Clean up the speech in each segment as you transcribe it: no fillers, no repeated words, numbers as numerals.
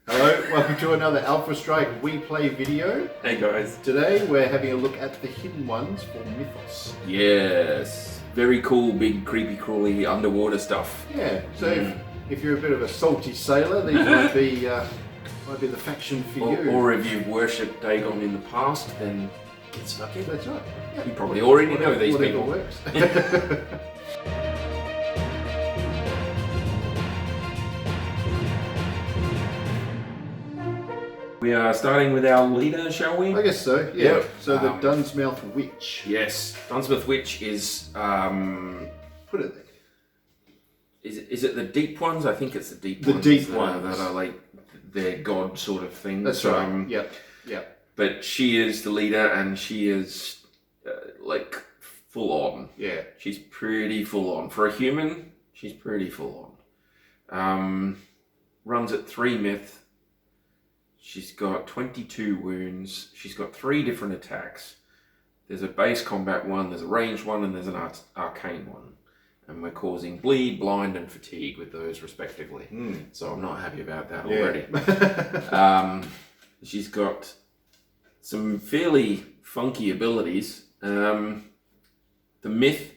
Hello, welcome to another Alpha Strike We Play video. Hey guys. Today we're having a look at the hidden ones for Mythos. Yes, very cool, big, creepy, crawly underwater stuff. Yeah, so if you're a bit of a salty sailor, these might be the faction for you. Or if you've worshipped Dagon in the past, then get stuck in. That's right. Yeah. You probably already know these whatever people. Works. We are starting with our leader, shall we? I guess so, yeah. Yep. So the Dunsmouth Witch. Yes, Dunsmouth Witch is, Put it there. is it the deep ones? I think it's the deep The ones. deep that ones. are like their god sort of thing. That's right, yep. But she is the leader and she is like full on. Yeah. She's pretty full on. For a human, she's pretty full on. Runs at 3 myth. She's got 22 wounds. She's got 3 different attacks. There's a base combat one, there's a ranged one, and there's an arcane one. And we're causing bleed, blind, and fatigue with those respectively. So I'm not happy about that already. She's got some fairly funky abilities. The myth,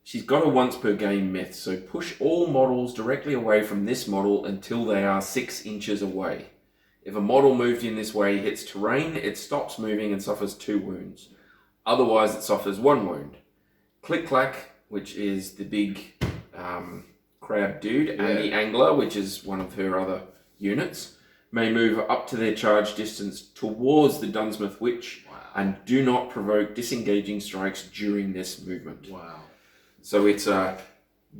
she's got a once per game myth. So push all models directly away from this model until they are 6 inches away. If a model moved in this way hits terrain, it stops moving and suffers 2 wounds. Otherwise, it suffers 1 wound. Click Clack, which is the big crab dude, and the angler, which is one of her other units, may move up to their charge distance towards the Dunsmouth Witch and do not provoke disengaging strikes during this movement. Wow. So it's a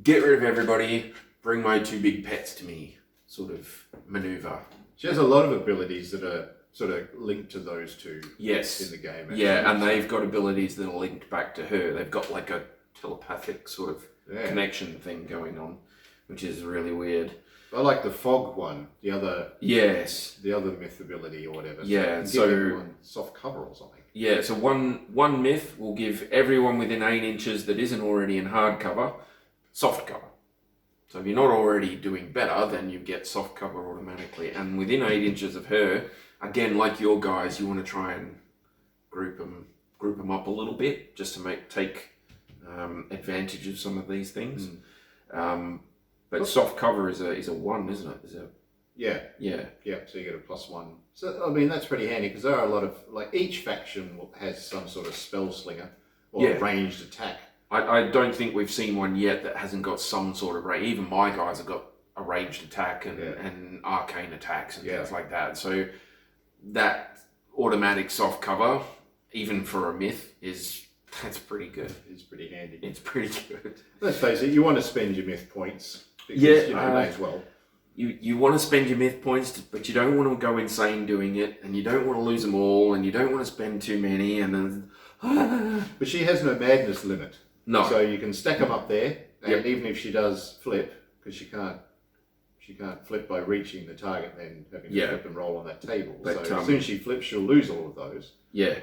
get rid of everybody, bring my 2 big pets to me sort of maneuver. She has a lot of abilities that are sort of linked to those two in the game. Actually. Yeah, and they've got abilities that are linked back to her. They've got like a telepathic sort of connection thing going on, which is really weird. I like the fog one, the other myth ability or whatever. Yeah, so soft cover or something. Yeah, so one myth will give everyone within 8 inches that isn't already in hard cover, soft cover. So if you're not already doing better, then you get soft cover automatically. And within 8 inches of her, again, like your guys, you want to try and group them up a little bit just to take advantage of some of these things. But soft cover is a 1, isn't it? Yeah. So you get a +1. So I mean that's pretty handy because there are a lot of each faction has some sort of spell slinger or ranged attack. I don't think we've seen one yet that hasn't got some sort of range. Even my guys have got a ranged attack and arcane attacks and things like that. So that automatic soft cover, even for a myth, that's pretty good. It's pretty handy. It's pretty good. Let's face it, you want to spend your myth points. Because, you may as well. You want to spend your myth points, but you don't want to go insane doing it, and you don't want to lose them all, and you don't want to spend too many, and then... But she has no madness limit. No. So you can stack them up there, and even if she does flip, because she can't flip by reaching the target, then having to flip and roll on that table. But, so as soon as she flips, she'll lose all of those. Yeah.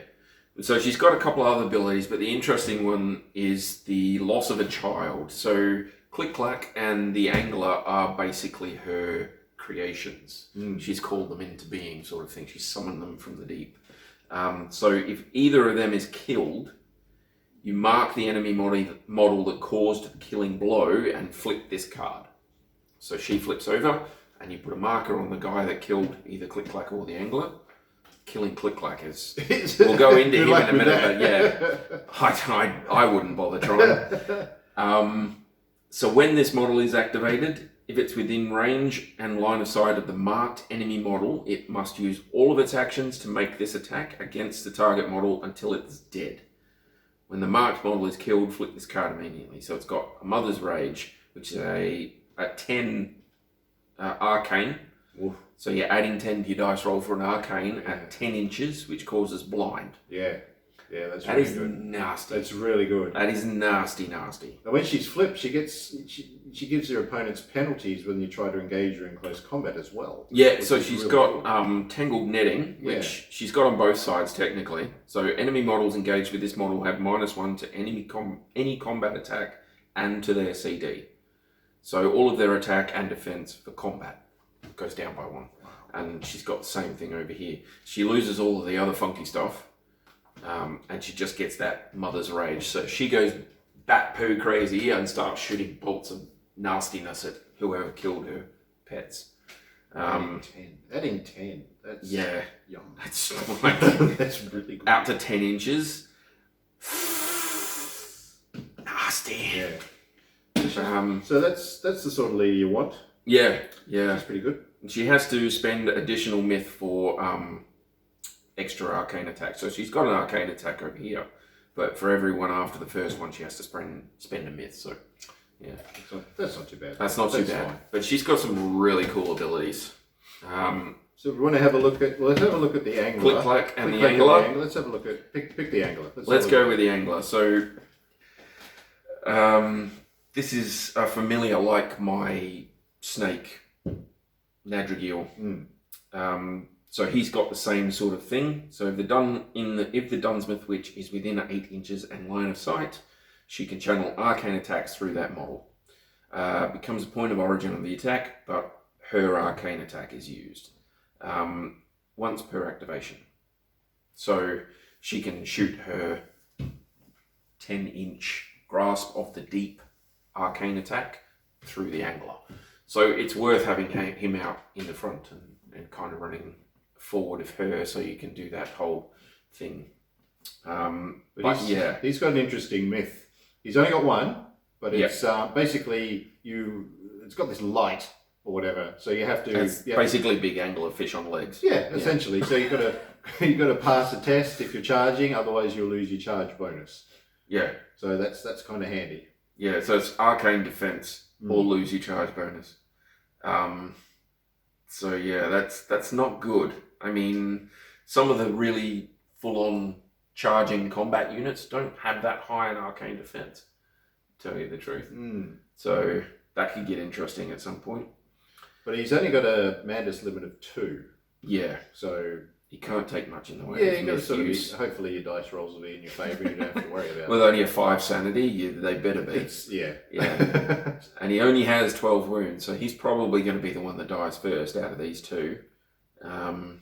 So she's got a couple of other abilities, but the interesting one is the loss of a child. So Click Clack and the Angler are basically her creations. She's called them into being, sort of thing. She's summoned them from the deep. So if either of them is killed, you mark the enemy model that caused the killing blow and flip this card. So she flips over, and you put a marker on the guy that killed either Click Clack or the Angler. Killing Click Clack is... We'll go into him in a minute, but I wouldn't bother trying. So when this model is activated, if it's within range and line of sight of the marked enemy model, it must use all of its actions to make this attack against the target model until it's dead. When the marked model is killed, flip this card immediately. So it's got a Mother's Rage, which is a 10 arcane. Oof. So you're adding 10 to your dice roll for an arcane at 10 inches, which causes blind. Yeah, that's that really is good. Nasty. That's really good. That is nasty. And when she's flipped, she gives her opponents penalties when you try to engage her in close combat as well. Yeah, so she's got Tangled Netting, which she's got on both sides technically. So enemy models engaged with this model have -1 to any combat attack and to their CD. So all of their attack and defense for combat. goes down by 1. And she's got the same thing over here. She loses all of the other funky stuff, and she just gets that mother's rage. So she goes bat poo crazy and starts shooting bolts of nastiness at whoever killed her pets. Adding 10. That's young. That's like that's really good. Out to 10 inches. Nasty. Yeah. So that's the sort of leader you want. Yeah. That's pretty good. She has to spend additional myth for extra arcane attack. So she's got an arcane attack over here, but for every one after the first one, she has to spend a myth. So, yeah, that's not too bad. That's not too bad. Fine. But she's got some really cool abilities. So we want to have a look at. Well, let's have a look at the angler. Click clack and the angler. Let's have a look at pick the angler. Let's go with the angler. So, this is a familiar like my snake. Nadrigil. So he's got the same sort of thing. So if the Dunsmith Witch is within 8 inches and line of sight, she can channel arcane attacks through that model. Becomes a point of origin of the attack, but her arcane attack is used once per activation. So she can shoot her 10-inch grasp of the deep arcane attack through the angler. So it's worth having him out in the front and kind of running forward of her, so you can do that whole thing. He's got an interesting myth. He's only got one, but it's basically it's got this light or whatever. So you have to. It's basically big angler fish on legs. Yeah, essentially. So you've got to pass a test if you're charging, otherwise you'll lose your charge bonus. Yeah. So that's kind of handy. Yeah. So it's arcane defense or lose your charge bonus. So yeah, that's not good. I mean, some of the really full-on charging combat units don't have that high an arcane defense, to tell you the truth. So that could get interesting at some point. But he's only got a madness limit of 2. Yeah. So he can't take much in the way of misuse. Hopefully your dice rolls will be in your favour and you don't have to worry about it. With only a 5 sanity, they better be. Yeah. And he only has 12 wounds, so he's probably going to be the one that dies first out of these 2.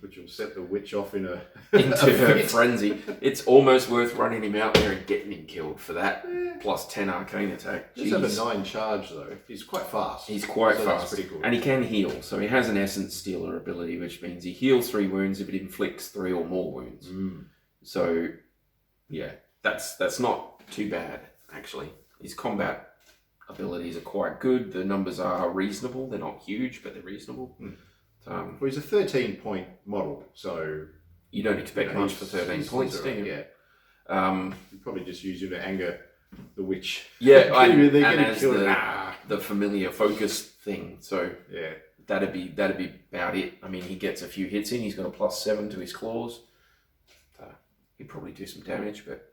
Which will set the witch off into her frenzy. It's almost worth running him out there and getting him killed for that. Plus 10 arcane attack. He's have a 9 charge though. He's quite fast. He's quite fast. That's pretty cool. And he can heal. So he has an essence stealer ability, which means he heals 3 wounds if it inflicts 3 or more wounds. So yeah, that's not too bad actually. His combat abilities are quite good. The numbers are reasonable. They're not huge, but they're reasonable. Well, he's a 13-point model, so you don't expect much for 13 points, do you? Yeah. You probably just use him to anger the witch. Yeah, and as the familiar focus thing. So yeah, that'd be about it. I mean, he gets a few hits in. He's got a +7 to his claws. He'd probably do some damage, but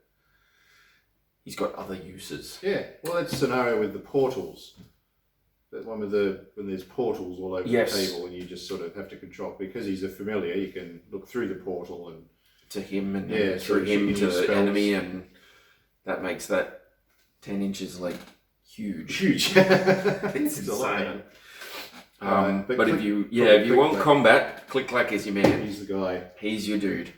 he's got other uses. Yeah. Well, that's a scenario with the portals. That one with when there's portals all over the table and you just sort of have to control, because he's a familiar, you can look through the portal and to him and then through him to the enemy, and that makes that 10 inches like huge. It's insane. But if you want combat, Click Clack is your man. He's the guy. He's your dude.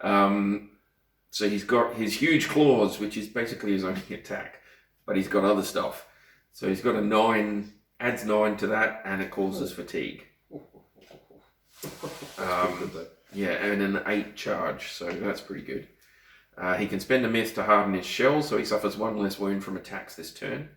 So he's got his huge claws, which is basically his only attack, but he's got other stuff. So he's got a 9. Adds 9 to that, and it causes fatigue. And an 8 charge, so that's pretty good. He can spend a myth to harden his shell, so he suffers 1 less wound from attacks this turn,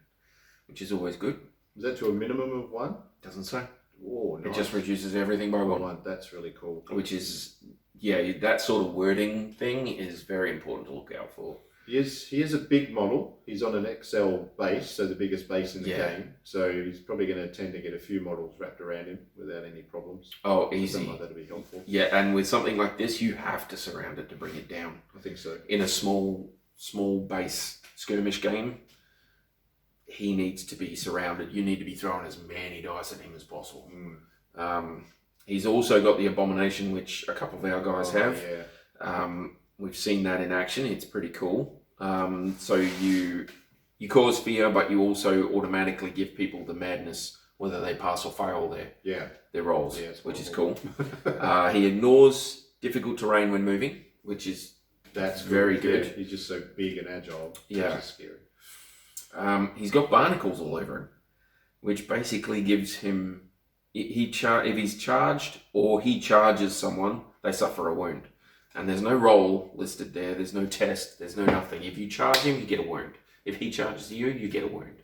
which is always good. Is that to a minimum of 1? Doesn't say. Oh, nice. It just reduces everything by 1. That's really cool. Which is, that sort of wording thing is very important to look out for. He is a big model. He's on an XL base, so the biggest base in the game. So he's probably going to tend to get a few models wrapped around him without any problems. Oh, easy. Something like that would be helpful. Yeah, and with something like this, you have to surround it to bring it down. I think so. In a small base skirmish game, he needs to be surrounded. You need to be throwing as many dice at him as possible. He's also got the Abomination, which a couple of our guys have. Yeah. We've seen that in action. It's pretty cool. So you cause fear, but you also automatically give people the madness whether they pass or fail their rolls, which is cool. He ignores difficult terrain when moving, which is very good. Yeah, he's just so big and agile. Yeah. Which is scary. He's got barnacles all over him, which basically gives him... if he's charged or he charges someone, they suffer a wound. And there's no roll listed there. There's no test. There's no nothing. If you charge him, you get a wound. If he charges you, you get a wound.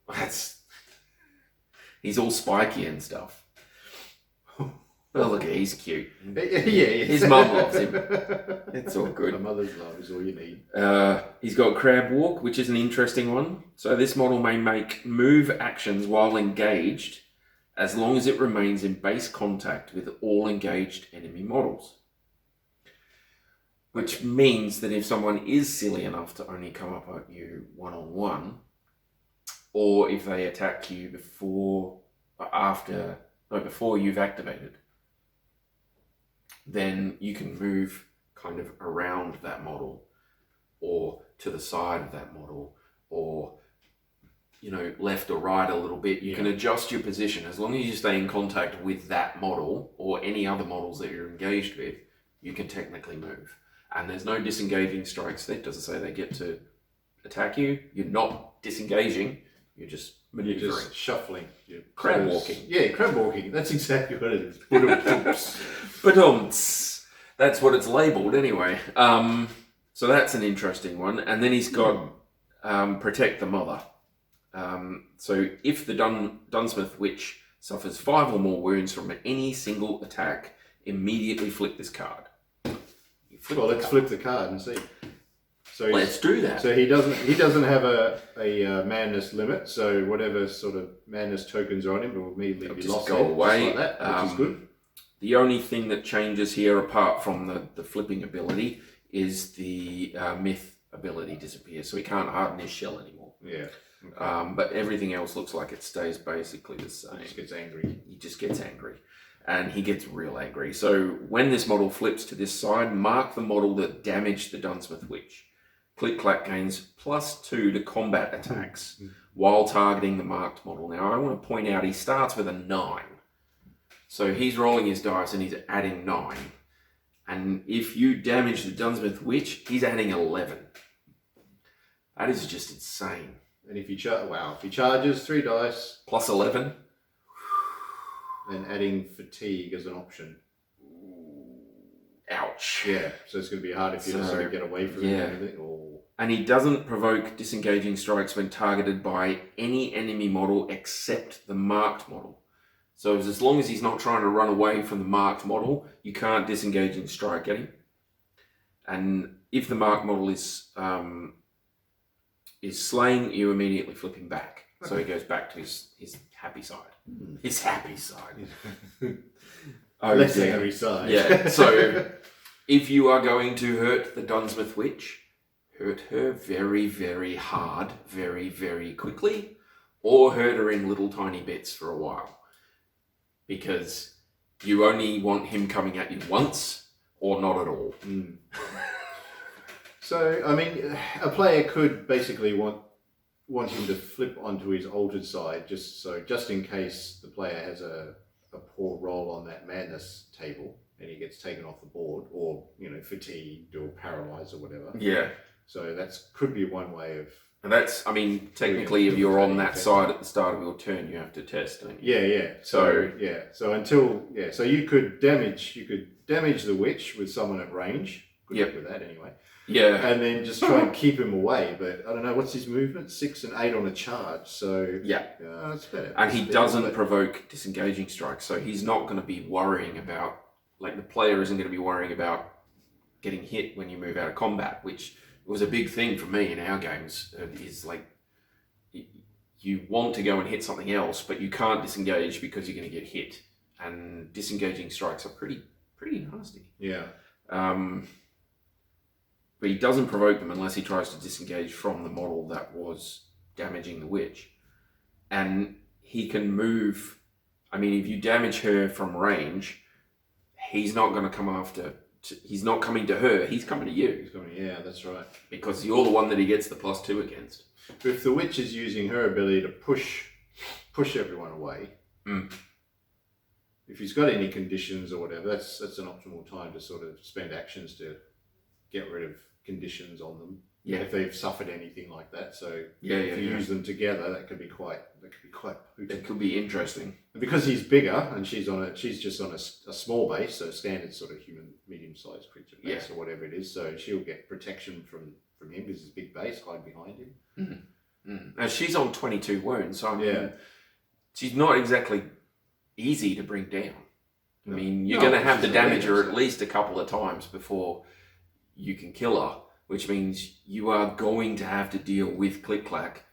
That's... He's all spiky and stuff. Oh, look, he's cute. Yeah. His mum loves him. It's all good. A mother's love is all you need. He's got crab walk, which is an interesting one. So this model may make move actions while engaged, as long as it remains in base contact with all engaged enemy models. Which means that if someone is silly enough to only come up at you one-on-one, or if they attack you before you've activated, then you can move kind of around that model, or to the side of that model, or left or right a little bit. You can adjust your position as long as you stay in contact with that model or any other models that you're engaged with. You can technically move, and there's no disengaging strikes. That doesn't say they get to attack you. You're not disengaging. You're just maneuvering. You're just shuffling. You're crab walking. Yeah, crab walking. That's exactly what it is. But that's what it's labelled anyway. So that's an interesting one. And then he's got protect the mother. So if the Dunsmith Witch suffers 5 or more wounds from any single attack, immediately flip this card. Let's flip the card and see. So let's do that. So he doesn't have a madness limit. So whatever sort of madness tokens are on him will immediately be lost. Go away, just like that, which is good. The only thing that changes here, apart from the flipping ability, is the myth ability disappears. So he can't harden his shell anymore. Yeah. Okay. But everything else looks like it stays basically the same. He just gets angry. He just gets angry. And he gets real angry. So when this model flips to this side, mark the model that damaged the Dunsmith Witch. Click-clack gains +2 to combat attacks while targeting the marked model. Now, I want to point out he starts with a 9. So he's rolling his dice and he's adding 9. And if you damage the Dunsmith Witch, he's adding 11. That is just insane. And if he charges 3 dice plus 11, and adding fatigue as an option. Ouch. Yeah, so it's going to be hard if you just sort of get away from it or anything. And he doesn't provoke disengaging strikes when targeted by any enemy model except the marked model. So as long as he's not trying to run away from the marked model, you can't disengaging strike at him. And if the marked model is slain, you immediately flip him back. Okay. So he goes back to his happy side. His happy side. Less angry side. Yeah. So if you are going to hurt the Dunsmith Witch, hurt her very, very hard, very, very quickly, or hurt her in little tiny bits for a while. Because you only want him coming at you once, or not at all. So, I mean, a player could basically want him to flip onto his altered side, just in case the player has a poor roll on that madness table and he gets taken off the board, or fatigued or paralyzed or whatever. Yeah. So that could be one way of. And that's, I mean, technically, if you're on that side at the start of your turn, you have to test, don't you? Yeah. So so you could damage the witch with someone at range. Good luck with that anyway. Yeah. And then just try and keep him away. But I don't know, what's his movement? 6 and 8 on a charge. So that's better. And he doesn't provoke disengaging strikes, so he's not going to be worrying about, the player isn't going to be worrying about getting hit when you move out of combat, which was a big thing for me in our games. Is you want to go and hit something else, but you can't disengage because you're going to get hit. And disengaging strikes are pretty nasty. Yeah. But he doesn't provoke them unless he tries to disengage from the model that was damaging the witch. And he can move. I mean, if you damage her from range, he's not going to come after. He's not coming to her. He's coming to you. Yeah, that's right. Because you're the one that he gets the +2 against. But if the witch is using her ability to push push everyone away. Mm. If he's got any conditions or whatever, that's an optimal time to sort of spend actions to get rid of conditions on them. Yeah. If they've suffered anything like that, so if you use them together, that could be quite potent. It could be interesting. And because he's bigger and she's just on a small base, so standard sort of human medium-sized creature base or whatever it is. So she'll get protection from him because his big base hide behind him. Mm-hmm. Mm-hmm. And she's on 22 wounds, so I mean, she's not exactly easy to bring down. I mean, you're going to have to damage her at least a couple of times before you can kill her, which means you are going to have to deal with Click-Clack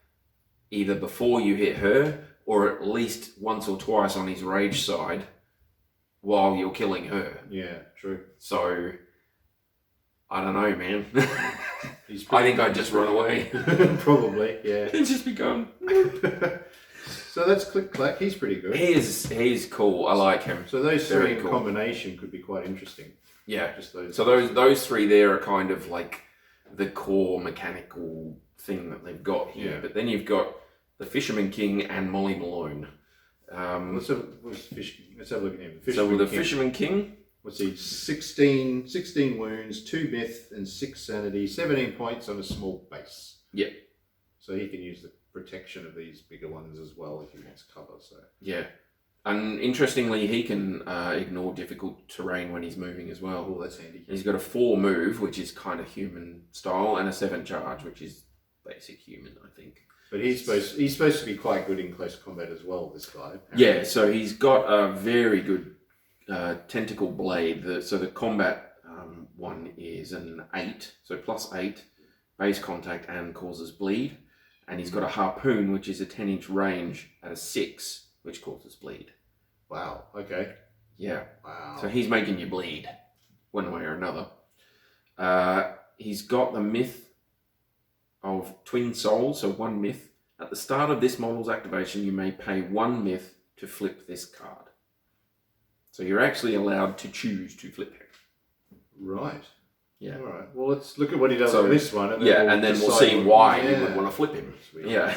either before you hit her or at least once or twice on his rage side while you're killing her. Yeah, true. So, I don't know, man. I think I'd just run away. Probably, yeah. And just be gone. So that's Click-Clack. He's pretty good. He's cool. I like him. So those three in combination could be quite interesting. Yeah. Just those. So those three there are kind of like the core mechanical thing that they've got here. Yeah. But then you've got the Fisherman King and Molly Malone. Let's have a look at him. Fisherman King. What's he? 16 wounds, 2 myth, and 6 sanity, 17 points on a small base. Yeah. So he can use the protection of these bigger ones as well if he wants cover. So yeah. And interestingly, he can ignore difficult terrain when he's moving as well. Oh, that's handy. He's got a 4 move, which is kind of human style, and a 7 charge, which is basic human, I think. But he's supposed to be quite good in close combat as well, this guy. Apparently. Yeah, so he's got a very good tentacle blade. So the combat one is an 8, so +8, base contact and causes bleed. And he's got a harpoon, which is a 10-inch range at a 6, which causes bleed. Wow, okay. Yeah. Wow. So he's making you bleed, one way or another. He's got the myth of twin souls, so 1 myth. At the start of this model's activation, you may pay 1 myth to flip this card. So you're actually allowed to choose to flip him. Right. Yeah. All right. Well, let's look at what he does on this one. And then we'll see why you would want to flip him. Yeah.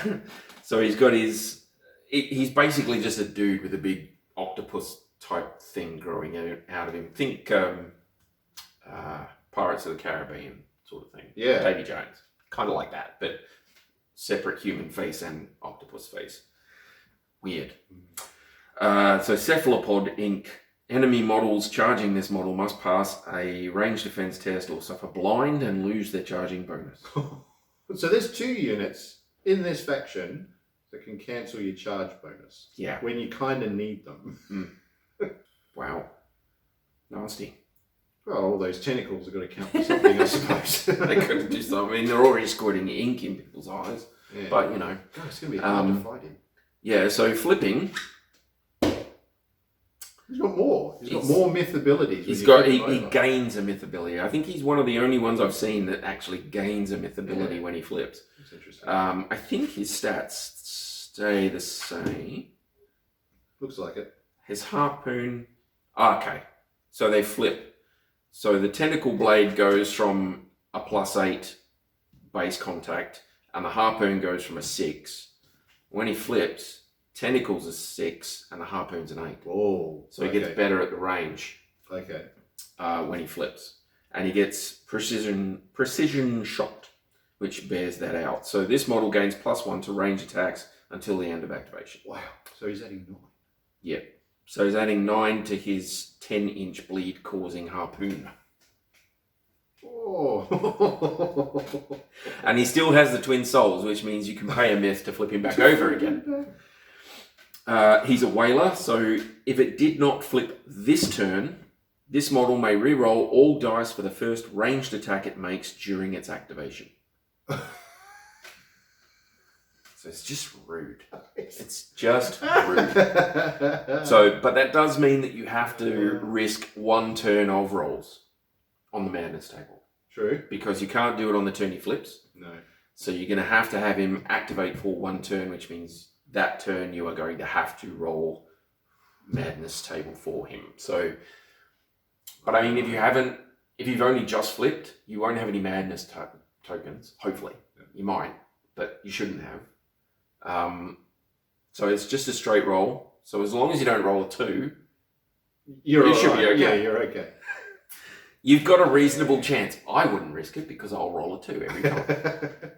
So he's got he's basically just a dude with a big octopus type thing growing out of him. Think Pirates of the Caribbean sort of thing. Yeah. Davy Jones. Kind of like that, but separate human face and octopus face. Weird. So Cephalopod Inc. Enemy models charging this model must pass a range defense test or suffer blind and lose their charging bonus. So there's 2 units in this faction that can cancel your charge bonus. Yeah. When you kind of need them. Wow. Nasty. Well, all those tentacles have got to count for something, I suppose. They could do something. I mean, they're already squirting ink in people's eyes. Yeah. But, you know. God, it's going to be hard to fight him. Yeah, so flipping. He's got more. He's got more myth abilities. He gains a myth ability. I think he's one of the only ones I've seen that actually gains a myth ability when he flips. That's interesting. I think his stats stay the same. Looks like it. His harpoon. Okay, so they flip. So the tentacle blade goes from a +8 base contact, and the harpoon goes from a 6. When he flips, tentacles is 6 and the harpoon's an 8. Oh, so he gets better at the range. Okay. When he flips, and he gets precision shot, which bears that out. So this model gains +1 to range attacks until the end of activation. Wow. So he's adding 9. Yeah. So he's adding 9 to his 10-inch bleed causing harpoon. Oh. And he still has the twin souls, which means you can pay a myth to flip him back over again. He's a whaler, so if it did not flip this turn, this model may re-roll all dice for the first ranged attack it makes during its activation. So it's just rude. It's just rude. So, but that does mean that you have to risk 1 turn of rolls on the madness table. True. Because you can't do it on the turn he flips. No. So you're going to have him activate for 1 turn, which means that turn you are going to have to roll madness table for him. So, but I mean, if you've only just flipped, you won't have any madness tokens. Hopefully, you might, but you shouldn't have. So it's just a straight roll. So as long as you don't roll a 2, you should be okay. Yeah, you're okay. You've got a reasonable chance. I wouldn't risk it because I'll roll a 2 every time.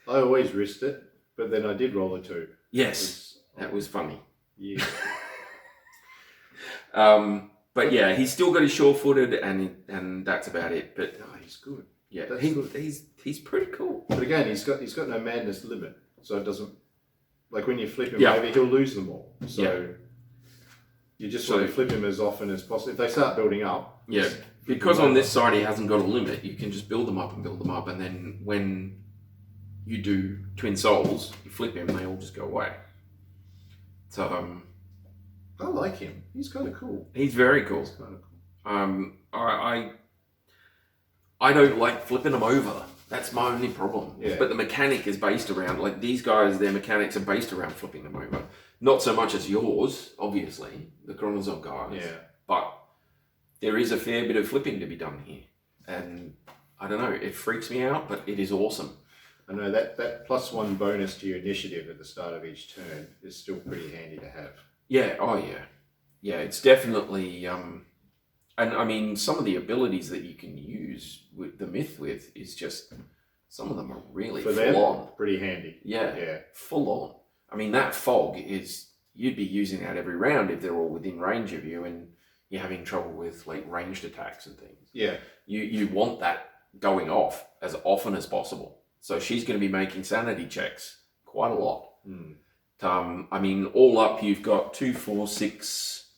I always risked it, but then I did roll a 2. Yes, that was funny. Yeah. But yeah, he's still got his sure-footed, and that's about it. But no, he's good. yeah, That's good. good. He's pretty cool. But again, he's got no madness limit, so it doesn't, like when you flip him Yeah. over, he'll lose them all. So Yeah. you just want to flip him as often as possible. If they start building up, Yeah, because on this side he hasn't got a limit, you can just build them up, and then when you do Twin Souls, you flip him, they all just go away. So I like him. He's kind of cool. he's very cool. He's kind of cool. I don't like flipping them over. That's my only problem. Yeah. But the mechanic is based around, like these guys, their mechanics are based around flipping them over. Not so much as yours, obviously, the Chronozog guys. Yeah. But there is a fair bit of flipping to be done here. And I don't know, it freaks me out, but it is awesome. I know that +1 bonus to your initiative at the start of each turn is still pretty handy to have. Yeah, oh yeah. Yeah, it's definitely, and I mean, some of the abilities that you can use with the myth with is just, some of them are really For full them, on. pretty handy. Yeah, Yeah. full on. I mean, that fog is, you'd be using that every round if they're all within range of you and you're having trouble with like ranged attacks and things. Yeah. You want that going off as often as possible. So she's going to be making sanity checks quite a lot. I mean, all up, you've got 2, 4, 6,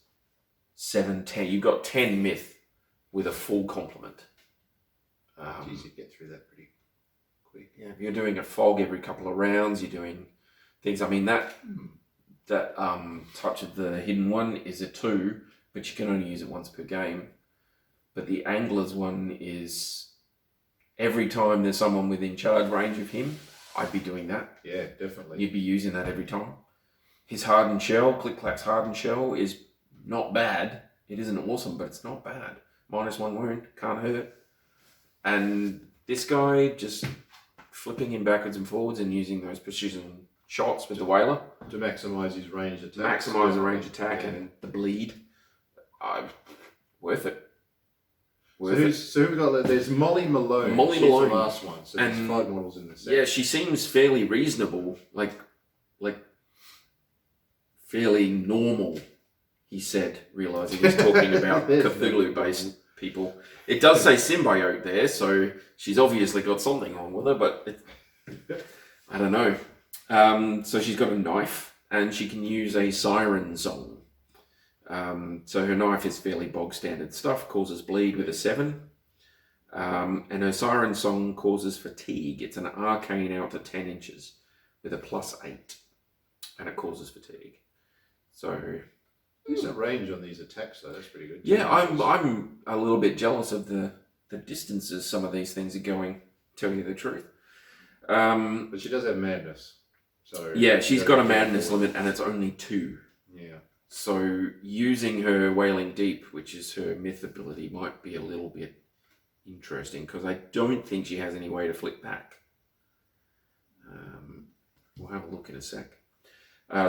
7, 10. You've got 10 myth with a full complement. Geez, you get through that pretty quick. Yeah, if you're doing a fog every couple of rounds, you're doing things. I mean, that touch of the hidden one is a 2, but you can only use it once per game. But the angler's one is every time there's someone within charge range of him, I'd be doing that. Yeah, definitely. You'd be using that every time. His hardened shell, Click-Clack's hardened shell, is not bad. It isn't awesome, but it's not bad. -1 wound, can't hurt. And this guy, just flipping him backwards and forwards and using those precision shots with the Whaler. To maximise his range attack. Maximise the range attack Yeah. and the bleed. Worth it. So who we got? There's Molly Malone. Molly She's Malone. the last one. So there's And 5 models in the set. Yeah, she seems fairly reasonable, like fairly normal, he said, realising he's talking about Cthulhu-based people. It does say symbiote there, so she's obviously got something wrong with her, but I don't know. So she's got a knife, and she can use a siren song. So her knife is fairly bog standard stuff, causes bleed with a 7. And her siren song causes fatigue. It's an arcane out to 10 inches with a +8, and it causes fatigue. So Decent range on these attacks, though. That's pretty good. yeah, I'm a little bit jealous of the distances some of these things are going. Tell you the truth. But she does have madness. So Yeah, she's got a madness limit, and it's only 2. Yeah. So using her Wailing Deep, which is her myth ability, might be a little bit interesting because I don't think she has any way to flick back. We'll have a look in a sec.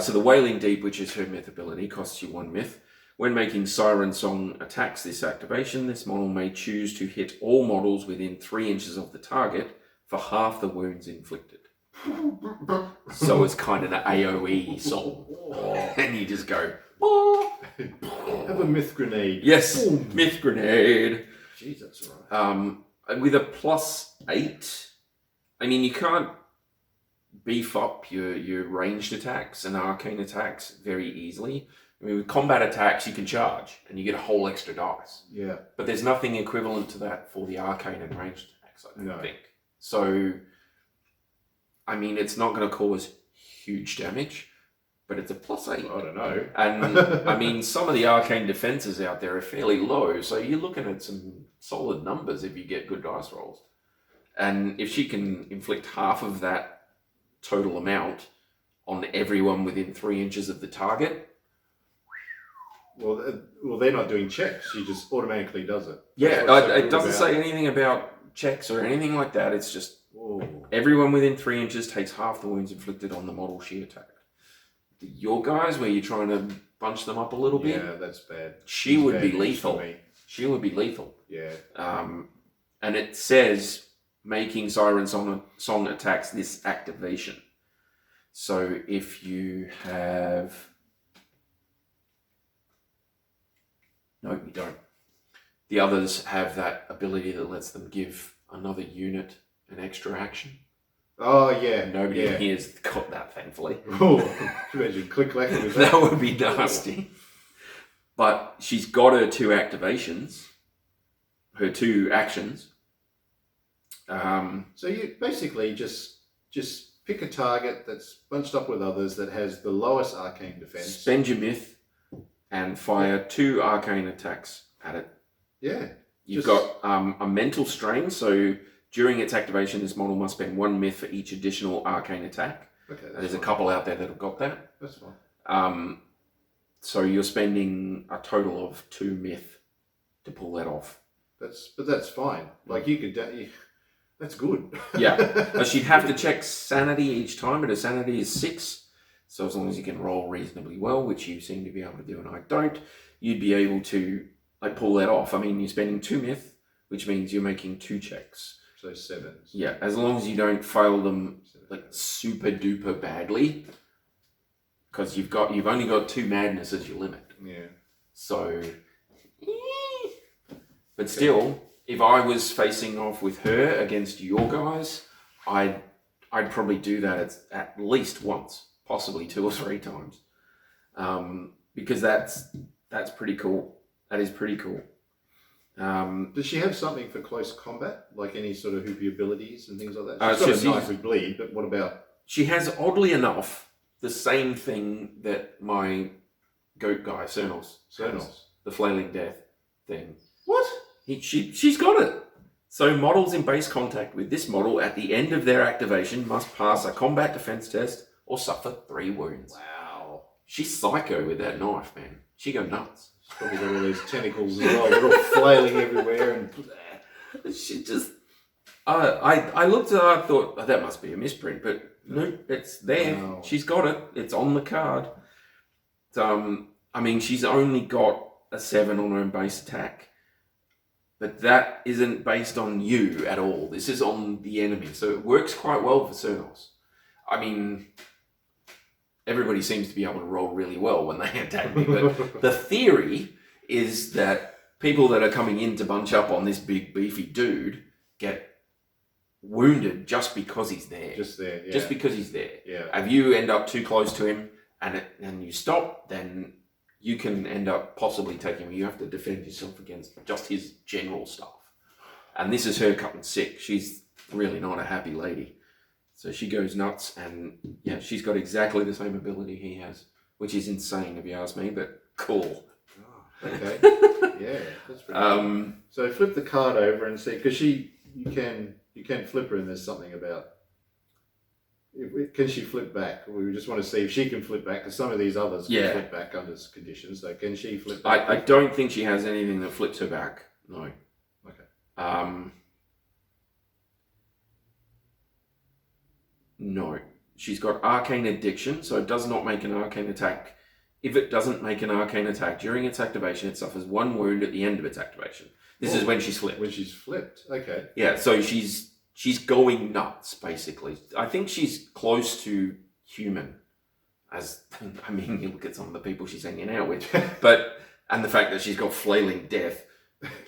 So the Wailing Deep, which is her myth ability, costs you 1 myth. When making Siren Song attacks this activation, this model may choose to hit all models within 3 inches of the target for half the wounds inflicted. So it's kind of an AoE song. And you just go, Have a myth grenade. yes, Boom. myth grenade. Jeez, that's alright. With a +8, I mean, you can't beef up your ranged attacks and arcane attacks very easily. I mean, with combat attacks, you can charge and you get a whole extra dice. Yeah. But there's nothing equivalent to that for the arcane and ranged attacks, I don't No. think. So, I mean, it's not going to cause huge damage, but it's a +8. I don't know. And I mean, some of the arcane defenses out there are fairly low, so you're looking at some solid numbers if you get good dice rolls. And if she can inflict half of that total amount on everyone within 3 inches of the target. Well, they're not doing checks. She just automatically does it. Yeah, That's what's so it cool doesn't about say anything about checks or anything like that. It's just Whoa. everyone within 3 inches takes half the wounds inflicted on the model she attacked. your guys where you're trying to bunch them up a little bit. Yeah, that's bad. She would be lethal. She would be lethal. Yeah. And it says making Siren Song attacks this activation. So if you have... No, you don't. The others have that ability that lets them give another unit an extra action. Oh, yeah. Nobody in here's got that, thankfully. Oh, imagine click-clack with that. That would be nasty. But she's got her 2 activations, her 2 actions. So you basically just pick a target that's bunched up with others that has the lowest arcane defense. Spend your myth and fire 2 arcane attacks at it. Yeah. You've got a mental strain, so during its activation, this model must spend 1 myth for each additional arcane attack. Okay. There's a couple out there that have got that. That's fine. So you're spending a total of 2 myth to pull that off. That's fine. Like you could. That's good. Yeah. She'd have to check sanity each time, but her sanity is 6. So as long as you can roll reasonably well, which you seem to be able to do and I don't, you'd be able to pull that off. I mean, you're spending 2 myth, which means you're making 2 checks. So 7s. Yeah, as long as you don't fail them super duper badly, because you've only got 2 madness as your limit. Yeah. So, but still, if I was facing off with her against your guys, I'd probably do that at least once, possibly 2 or 3 times, because that's pretty cool. That is pretty cool. Does she have something for close combat, like any sort of hoopy abilities and things like that? She's got a knife with bleed, but what about? She has, oddly enough, the same thing that my goat guy, Cernos, the flailing death thing. What? She's got it. So models in base contact with this model at the end of their activation must pass a combat defense test or suffer 3 wounds. Wow. She's psycho with that knife, man. She go nuts. She's probably got all these tentacles as well. They're all flailing everywhere, and she just. I looked at her. I thought, oh, that must be a misprint, but no, it's there. Wow. She's got it. It's on the card. I mean, she's only got a 7 on her base attack, but that isn't based on you at all. This is on the enemy, so it works quite well for Cernos. I mean, everybody seems to be able to roll really well when they attack me, but the theory is that people that are coming in to bunch up on this big beefy dude get wounded just because he's there. Just there, yeah. Just because he's there. Yeah. If you end up too close to him and you stop, then you can end up possibly taking him. You have to defend yourself against just his general stuff. And this is her cutting sick. She's really not a happy lady. So she goes nuts, and yeah, she's got exactly the same ability he has, which is insane if you ask me, but cool. Oh, okay. Yeah, that's pretty cool. So flip the card over and see, because you can flip her, and there's something about, can she flip back? We just want to see if she can flip back, because some of these others can flip back under conditions. So can she flip back? I don't think she has anything that flips her back. No. Okay. No. She's got arcane addiction, so it does not make an arcane attack. If it doesn't make an arcane attack during its activation, it suffers 1 wound at the end of its activation. This is when she's flipped. When she's flipped, okay. Yeah, so she's going nuts, basically. I think she's close to human. I mean, you look at some of the people she's hanging out with, and the fact that she's got flailing death.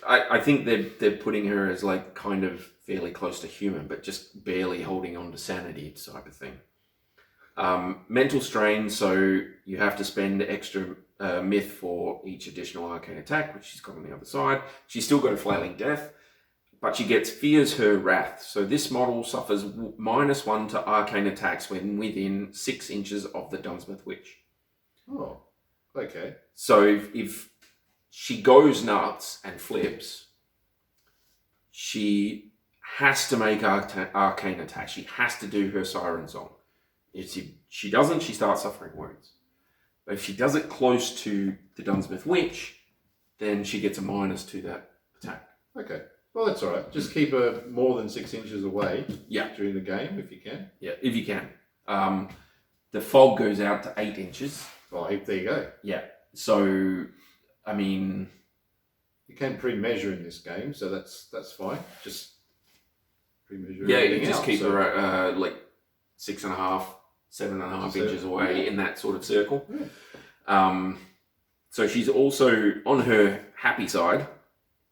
I think they're putting her as like kind of fairly close to human, but just barely holding on to sanity type of thing. Mental strain, so you have to spend extra myth for each additional arcane attack, which she's got on the other side. She's still got a flailing death, but she gets fears her wrath. So this model suffers -1 to arcane attacks when within 6 inches of the Dunsmith Witch. Oh, okay. So if she goes nuts and flips, she has to make arcane attacks. She has to do her siren song. If she doesn't, she starts suffering wounds. But if she does it close to the Dunsmith Witch, then she gets a minus to that attack. Okay. Well, that's all right. Just keep her more than 6 inches away during the game if you can. Yeah, if you can. The fog goes out to 8 inches. Oh, there you go. Yeah. So, I mean, you can pre-measure in this game, so that's fine. Just pre-measure. Yeah, you everything just out, keep so. her like 6.5, 7.5 inches away in that sort of circle. Yeah. So she's also on her happy side.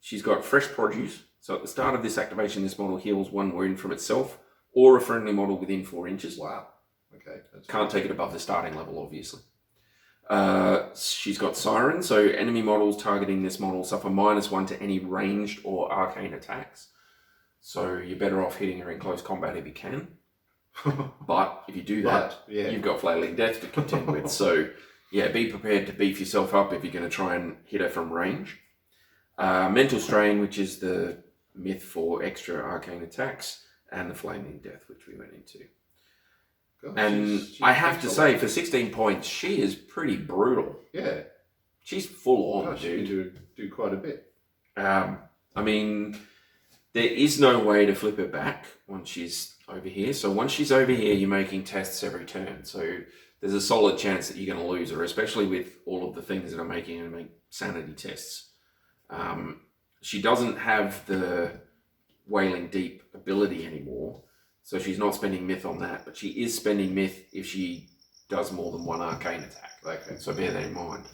She's got fresh produce. So at the start of this activation, this model heals 1 wound from itself or a friendly model within 4 inches. Wow. Okay. Can't take it above the starting level, obviously. She's got Siren, so enemy models targeting this model suffer -1 to any ranged or arcane attacks. So you're better off hitting her in close combat if you can. But if you do that, you've got Flailing Death to contend with. So yeah, be prepared to beef yourself up if you're going to try and hit her from range. Mental Strain, which is the myth for extra arcane attacks, and the Flaming Death, which we went into. God, and I have to say, for 16 points, she is pretty brutal. Yeah. She's full on, Gosh, dude. You do quite a bit. I mean, there is no way to flip her back once she's over here. So once she's over here, you're making tests every turn. So there's a solid chance that you're going to lose her, especially with all of the things that are making her make sanity tests. She doesn't have the Wailing Deep ability anymore, so she's not spending myth on that, but she is spending myth if she does more than 1 arcane attack. Okay. So bear that in mind.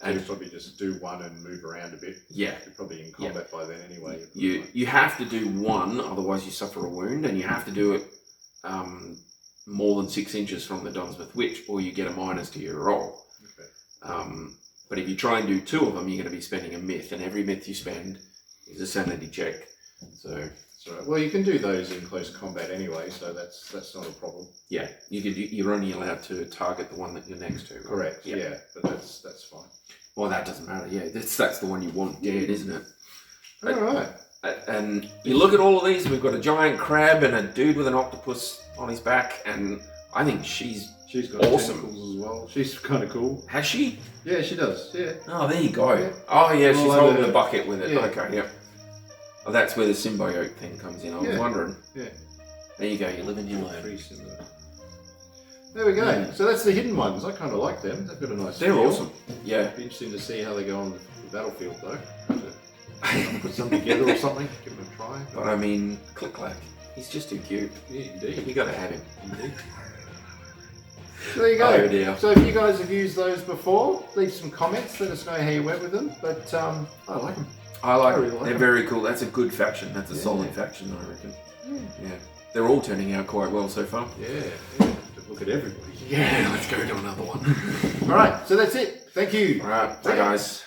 And you probably just do 1 and move around a bit. Yeah. You're probably in combat by then anyway. You have to do 1, otherwise you suffer a wound, and you have to do it more than 6 inches from the Dunsmith Witch, or you get a minus to your roll. Okay. But if you try and do 2 of them, you're going to be spending a myth, and every myth you spend is a sanity check. So right. Well, you can do those in close combat anyway, so that's not a problem. yeah, you're only allowed to target the one that you're next to. Right? Correct. Yeah, but that's fine. Well, that doesn't matter. Yeah, that's the one you want dead, isn't it? All right. And you look at all of these. We've got a giant crab and a dude with an octopus on his back, and I think she's got awesome tentacles as well. She's kind of cool. Has she? Yeah, she does. Yeah. Oh, there you go. Yeah. Oh, yeah, she's Well, holding the bucket with it. yeah. Okay, yep. Oh, that's where the symbiote thing comes in. I was wondering. Yeah. There you go. You live in your land. Pretty similar. There we go. So that's the hidden ones. I kind of like them. They've got a nice They're feel. awesome. Yeah. Be interesting to see how they go on the battlefield, though. Put some together or something. Give them a try. But I mean, Click Clack. He's just too cute. Yeah, indeed. You got to have him. Indeed. So there you go. Oh dear. So if you guys have used those before, leave some comments. Let us know how you went with them. But I like them. I like really them. like They're them. very cool. That's a good faction. That's a solid faction, I reckon. Yeah. They're all turning out quite well so far. Yeah. But look at everybody. Yeah, let's go to another one. All right. So that's it. Thank you. All right. Bye, guys.